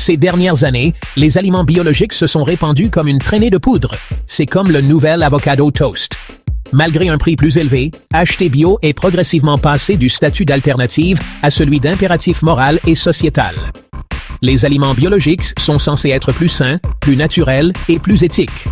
Ces dernières années, les aliments biologiques se sont répandus comme une traînée de poudre. C'est comme le nouvel avocado toast. Malgré un prix plus élevé, acheter bio est progressivement passé du statut d'alternative à celui d'impératif moral et sociétal. Les aliments biologiques sont censés être plus sains, plus naturels et plus éthiques.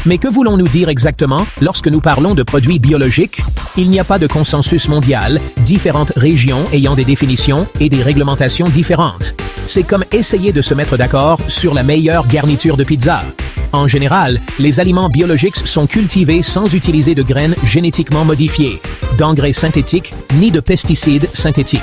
Mais que voulons-nous dire exactement lorsque nous parlons de produits biologiques? Il n'y a pas de consensus mondial, différentes régions ayant des définitions et des réglementations différentes. C'est comme essayer de se mettre d'accord sur la meilleure garniture de pizza. En général, les aliments biologiques sont cultivés sans utiliser de graines génétiquement modifiées, d'engrais synthétiques ni de pesticides synthétiques.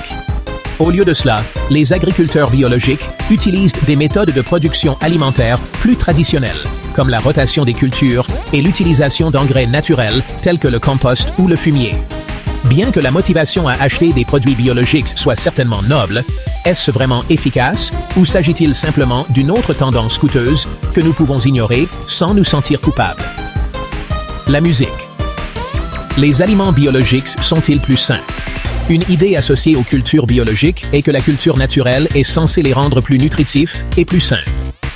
Au lieu de cela, les agriculteurs biologiques utilisent des méthodes de production alimentaire plus traditionnelles, comme la rotation des cultures et l'utilisation d'engrais naturels tels que le compost ou le fumier. Bien que la motivation à acheter des produits biologiques soit certainement noble, est-ce vraiment efficace ou s'agit-il simplement d'une autre tendance coûteuse que nous pouvons ignorer sans nous sentir coupables? La musique. Les aliments biologiques sont-ils plus sains? Une idée associée aux cultures biologiques est que la culture naturelle est censée les rendre plus nutritifs et plus sains.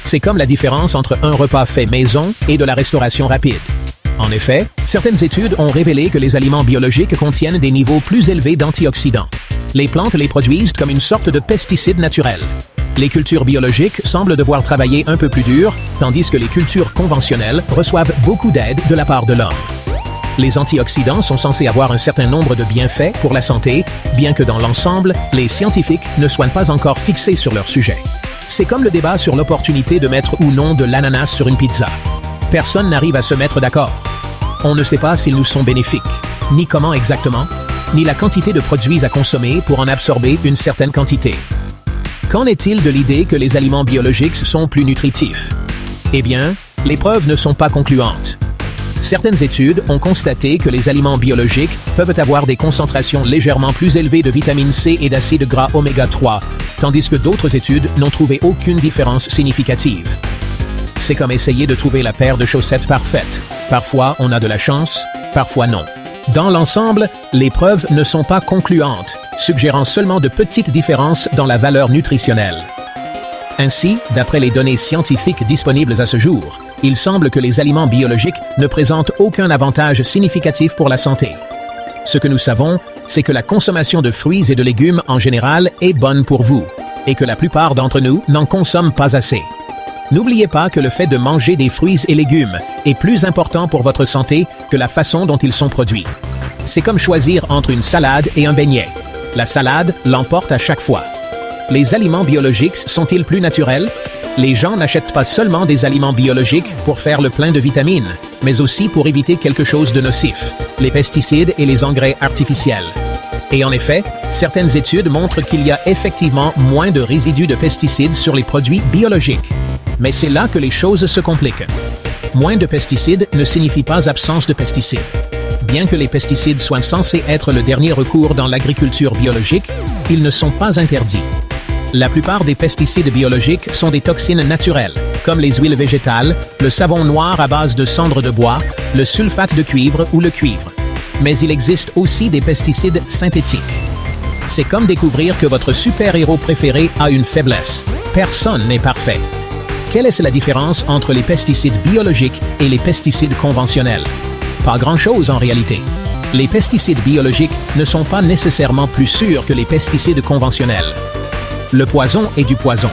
C'est comme la différence entre un repas fait maison et de la restauration rapide. En effet, certaines études ont révélé que les aliments biologiques contiennent des niveaux plus élevés d'antioxydants. Les plantes les produisent comme une sorte de pesticides naturels. Les cultures biologiques semblent devoir travailler un peu plus dur, tandis que les cultures conventionnelles reçoivent beaucoup d'aide de la part de l'homme. Les antioxydants sont censés avoir un certain nombre de bienfaits pour la santé, bien que dans l'ensemble, les scientifiques ne soient pas encore fixés sur leur sujet. C'est comme le débat sur l'opportunité de mettre ou non de l'ananas sur une pizza. Personne n'arrive à se mettre d'accord. On ne sait pas s'ils nous sont bénéfiques, ni comment exactement, ni la quantité de produits à consommer pour en absorber une certaine quantité. Qu'en est-il de l'idée que les aliments biologiques sont plus nutritifs? Eh bien, les preuves ne sont pas concluantes. Certaines études ont constaté que les aliments biologiques peuvent avoir des concentrations légèrement plus élevées de vitamine C et d'acides gras oméga 3, tandis que d'autres études n'ont trouvé aucune différence significative. C'est comme essayer de trouver la paire de chaussettes parfaite. Parfois, on a de la chance, parfois non. Dans l'ensemble, les preuves ne sont pas concluantes, suggérant seulement de petites différences dans la valeur nutritionnelle. Ainsi, d'après les données scientifiques disponibles à ce jour, il semble que les aliments biologiques ne présentent aucun avantage significatif pour la santé. Ce que nous savons, c'est que la consommation de fruits et de légumes en général est bonne pour vous, et que la plupart d'entre nous n'en consomment pas assez. N'oubliez pas que le fait de manger des fruits et légumes est plus important pour votre santé que la façon dont ils sont produits. C'est comme choisir entre une salade et un beignet. La salade l'emporte à chaque fois. Les aliments biologiques sont-ils plus naturels? Les gens n'achètent pas seulement des aliments biologiques pour faire le plein de vitamines, mais aussi pour éviter quelque chose de nocif, les pesticides et les engrais artificiels. Et en effet, certaines études montrent qu'il y a effectivement moins de résidus de pesticides sur les produits biologiques. Mais c'est là que les choses se compliquent. Moins de pesticides ne signifie pas absence de pesticides. Bien que les pesticides soient censés être le dernier recours dans l'agriculture biologique, ils ne sont pas interdits. La plupart des pesticides biologiques sont des toxines naturelles, comme les huiles végétales, le savon noir à base de cendres de bois, le sulfate de cuivre ou le cuivre. Mais il existe aussi des pesticides synthétiques. C'est comme découvrir que votre super-héros préféré a une faiblesse. Personne n'est parfait. Quelle est la différence entre les pesticides biologiques et les pesticides conventionnels? Pas grand-chose en réalité. Les pesticides biologiques ne sont pas nécessairement plus sûrs que les pesticides conventionnels. Le poison est du poison,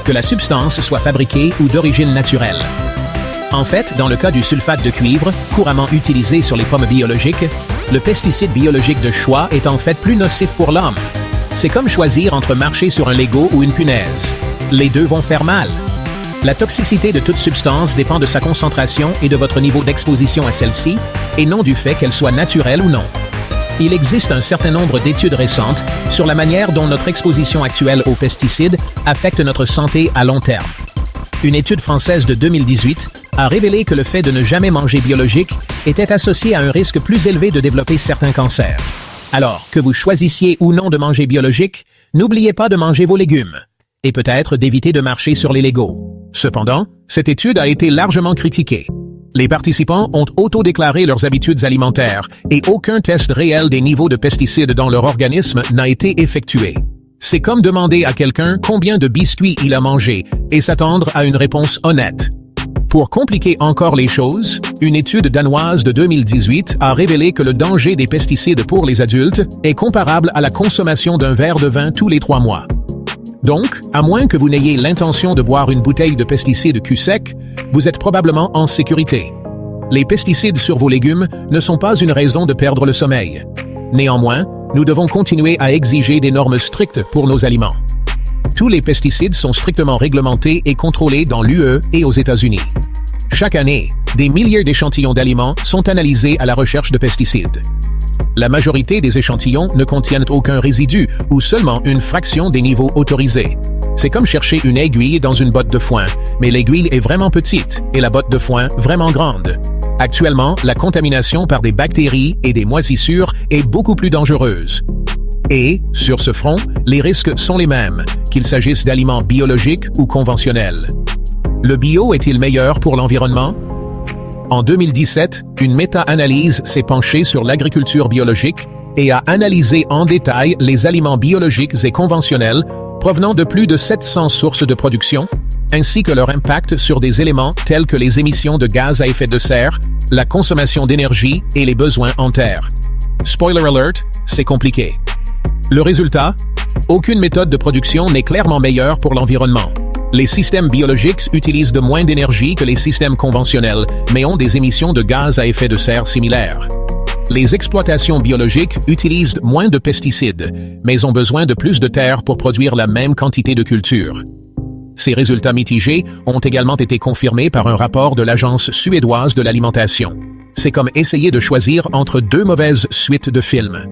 que la substance soit fabriquée ou d'origine naturelle. En fait, dans le cas du sulfate de cuivre, couramment utilisé sur les pommes biologiques, le pesticide biologique de choix est en fait plus nocif pour l'homme. C'est comme choisir entre marcher sur un Lego ou une punaise. Les deux vont faire mal. La toxicité de toute substance dépend de sa concentration et de votre niveau d'exposition à celle-ci, et non du fait qu'elle soit naturelle ou non. Il existe un certain nombre d'études récentes sur la manière dont notre exposition actuelle aux pesticides affecte notre santé à long terme. Une étude française de 2018 a révélé que le fait de ne jamais manger biologique était associé à un risque plus élevé de développer certains cancers. Alors, que vous choisissiez ou non de manger biologique, n'oubliez pas de manger vos légumes, et peut-être d'éviter de marcher sur les Legos. Cependant, cette étude a été largement critiquée. Les participants ont auto-déclaré leurs habitudes alimentaires et aucun test réel des niveaux de pesticides dans leur organisme n'a été effectué. C'est comme demander à quelqu'un combien de biscuits il a mangé et s'attendre à une réponse honnête. Pour compliquer encore les choses, une étude danoise de 2018 a révélé que le danger des pesticides pour les adultes est comparable à la consommation d'un verre de vin tous les 3 mois. Donc, à moins que vous n'ayez l'intention de boire une bouteille de pesticides cul sec, vous êtes probablement en sécurité. Les pesticides sur vos légumes ne sont pas une raison de perdre le sommeil. Néanmoins, nous devons continuer à exiger des normes strictes pour nos aliments. Tous les pesticides sont strictement réglementés et contrôlés dans l'UE et aux États-Unis. Chaque année, des milliers d'échantillons d'aliments sont analysés à la recherche de pesticides. La majorité des échantillons ne contiennent aucun résidu ou seulement une fraction des niveaux autorisés. C'est comme chercher une aiguille dans une botte de foin, mais l'aiguille est vraiment petite et la botte de foin vraiment grande. Actuellement, la contamination par des bactéries et des moisissures est beaucoup plus dangereuse. Et, sur ce front, les risques sont les mêmes, qu'il s'agisse d'aliments biologiques ou conventionnels. Le bio est-il meilleur pour l'environnement? En 2017, une méta-analyse s'est penchée sur l'agriculture biologique et a analysé en détail les aliments biologiques et conventionnels provenant de plus de 700 sources de production, ainsi que leur impact sur des éléments tels que les émissions de gaz à effet de serre, la consommation d'énergie et les besoins en terre. Spoiler alert, c'est compliqué. Le résultat? Aucune méthode de production n'est clairement meilleure pour l'environnement. Les systèmes biologiques utilisent de moins d'énergie que les systèmes conventionnels, mais ont des émissions de gaz à effet de serre similaires. Les exploitations biologiques utilisent moins de pesticides, mais ont besoin de plus de terre pour produire la même quantité de culture. Ces résultats mitigés ont également été confirmés par un rapport de l'Agence suédoise de l'alimentation. C'est comme essayer de choisir entre 2 mauvaises suites de films.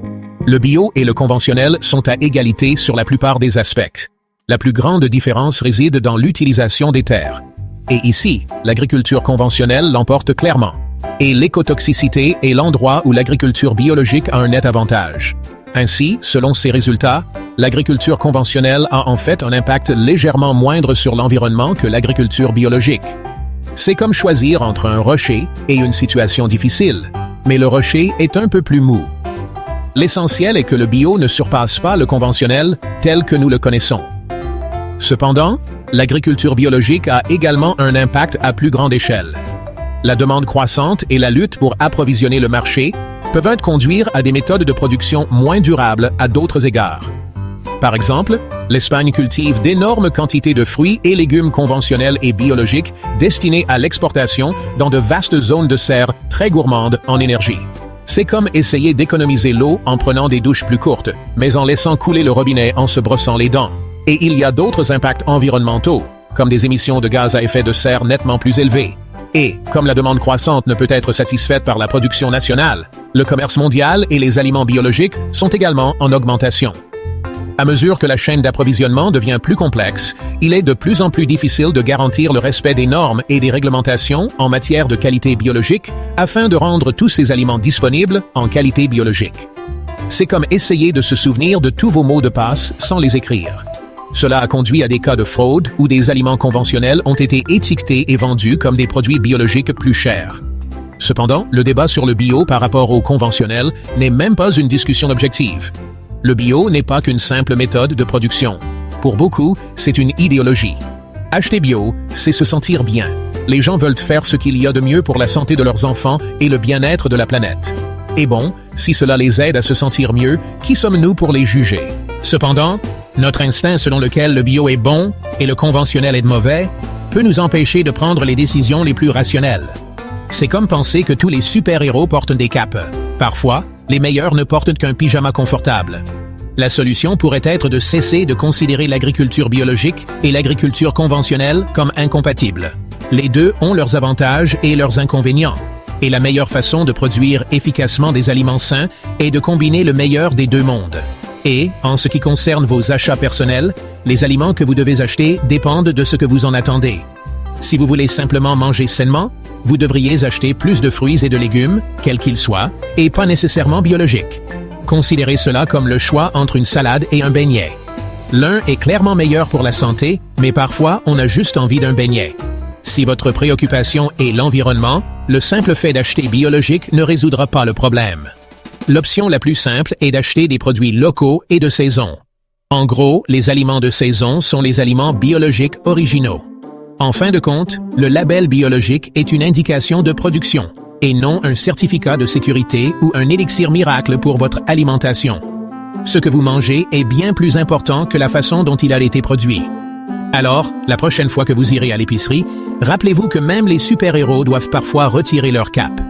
Le bio et le conventionnel sont à égalité sur la plupart des aspects. La plus grande différence réside dans l'utilisation des terres. Et ici, l'agriculture conventionnelle l'emporte clairement. Et l'écotoxicité est l'endroit où l'agriculture biologique a un net avantage. Ainsi, selon ces résultats, l'agriculture conventionnelle a en fait un impact légèrement moindre sur l'environnement que l'agriculture biologique. C'est comme choisir entre un rocher et une situation difficile, mais le rocher est un peu plus mou. L'essentiel est que le bio ne surpasse pas le conventionnel tel que nous le connaissons. Cependant, l'agriculture biologique a également un impact à plus grande échelle. La demande croissante et la lutte pour approvisionner le marché peuvent conduire à des méthodes de production moins durables à d'autres égards. Par exemple, l'Espagne cultive d'énormes quantités de fruits et légumes conventionnels et biologiques destinés à l'exportation dans de vastes zones de serre très gourmandes en énergie. C'est comme essayer d'économiser l'eau en prenant des douches plus courtes, mais en laissant couler le robinet en se brossant les dents. Et il y a d'autres impacts environnementaux, comme des émissions de gaz à effet de serre nettement plus élevées. Et, comme la demande croissante ne peut être satisfaite par la production nationale, le commerce mondial et les aliments biologiques sont également en augmentation. À mesure que la chaîne d'approvisionnement devient plus complexe, il est de plus en plus difficile de garantir le respect des normes et des réglementations en matière de qualité biologique afin de rendre tous ces aliments disponibles en qualité biologique. C'est comme essayer de se souvenir de tous vos mots de passe sans les écrire. Cela a conduit à des cas de fraude où des aliments conventionnels ont été étiquetés et vendus comme des produits biologiques plus chers. Cependant, le débat sur le bio par rapport au conventionnel n'est même pas une discussion objective. Le bio n'est pas qu'une simple méthode de production. Pour beaucoup, c'est une idéologie. Acheter bio, c'est se sentir bien. Les gens veulent faire ce qu'il y a de mieux pour la santé de leurs enfants et le bien-être de la planète. Et bon, si cela les aide à se sentir mieux, qui sommes-nous pour les juger? Cependant, notre instinct selon lequel le bio est bon et le conventionnel est mauvais peut nous empêcher de prendre les décisions les plus rationnelles. C'est comme penser que tous les super-héros portent des capes. Parfois, les meilleurs ne portent qu'un pyjama confortable. La solution pourrait être de cesser de considérer l'agriculture biologique et l'agriculture conventionnelle comme incompatibles. Les deux ont leurs avantages et leurs inconvénients. Et la meilleure façon de produire efficacement des aliments sains est de combiner le meilleur des deux mondes. Et, en ce qui concerne vos achats personnels, les aliments que vous devez acheter dépendent de ce que vous en attendez. Si vous voulez simplement manger sainement, vous devriez acheter plus de fruits et de légumes, quels qu'ils soient, et pas nécessairement biologiques. Considérez cela comme le choix entre une salade et un beignet. L'un est clairement meilleur pour la santé, mais parfois on a juste envie d'un beignet. Si votre préoccupation est l'environnement, le simple fait d'acheter biologique ne résoudra pas le problème. L'option la plus simple est d'acheter des produits locaux et de saison. En gros, les aliments de saison sont les aliments biologiques originaux. En fin de compte, le label biologique est une indication de production, et non un certificat de sécurité ou un élixir miracle pour votre alimentation. Ce que vous mangez est bien plus important que la façon dont il a été produit. Alors, la prochaine fois que vous irez à l'épicerie, rappelez-vous que même les super-héros doivent parfois retirer leur cape.